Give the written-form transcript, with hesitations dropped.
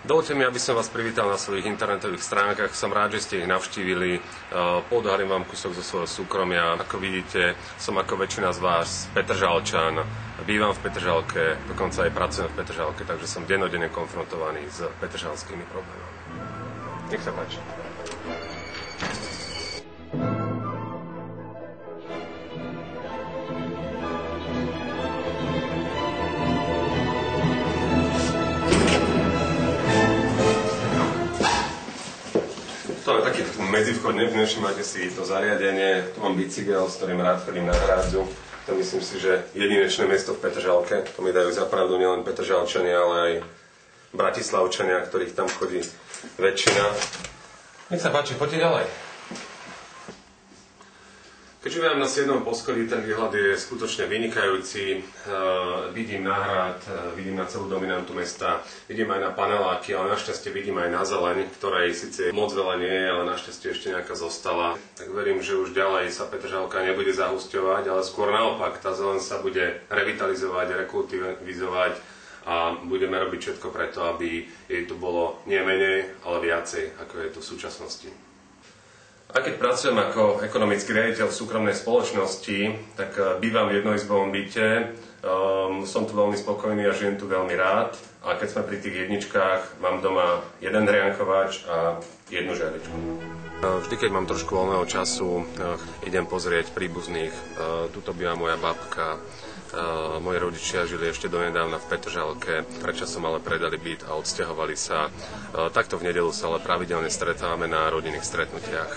Dovoľte mi, aby som vás privítal na svojich internetových stránkach. Som rád, že ste ich navštívili. Podharím vám kúsok zo svojho súkromia. Ako vidíte, som ako väčšina z vás Petržalčan. Bývam v Petržalke, dokonca aj pracujem v Petržalke, takže som dennodenne konfrontovaný s petržalskými problémami. Nech sa páči. To je taký medzivchod, nevšimajte si to zariadenie, tu mám bicykel, s ktorým rád chodím na hrádzu. To myslím si, že jedinečné miesto v Petržalke. To mi dajú za pravdu nielen Petržalčania, ale aj Bratislavčania, ktorých tam chodí väčšina. Nech sa páči, poďte ďalej. Keď živím na 7. poschodí, ten výhľad je skutočne vynikajúci. Vidím na hrad, vidím na celú dominantu mesta, vidím aj na paneláky, ale našťastie vidím aj na zeleň, ktorej síce moc veľa nie je, ale našťastie ešte nejaká zostala. Tak verím, že už ďalej sa Petržalka nebude zahusťovať, ale skôr naopak, tá zeleň sa bude revitalizovať, rekultivizovať a budeme robiť všetko preto, aby jej tu bolo nie menej, ale viacej, ako je tu v súčasnosti. A keď pracujem ako ekonomický riaditeľ v súkromnej spoločnosti, tak bývam v jednoizbovom byte, som tu veľmi spokojný a žijem tu veľmi rád. A keď sme pri tých jedničkách, mám doma jeden hriankovač a jednu žehličku. Vždy, keď mám trošku voľného času, idem pozrieť príbuzných. Tuto býva moja babka. Moji rodičia žili ešte donedávna v Petržalke, predčasom ale predali byt a odsťahovali sa. Takto v nedeľu sa ale pravidelne stretávame na rodinných stretnutiach.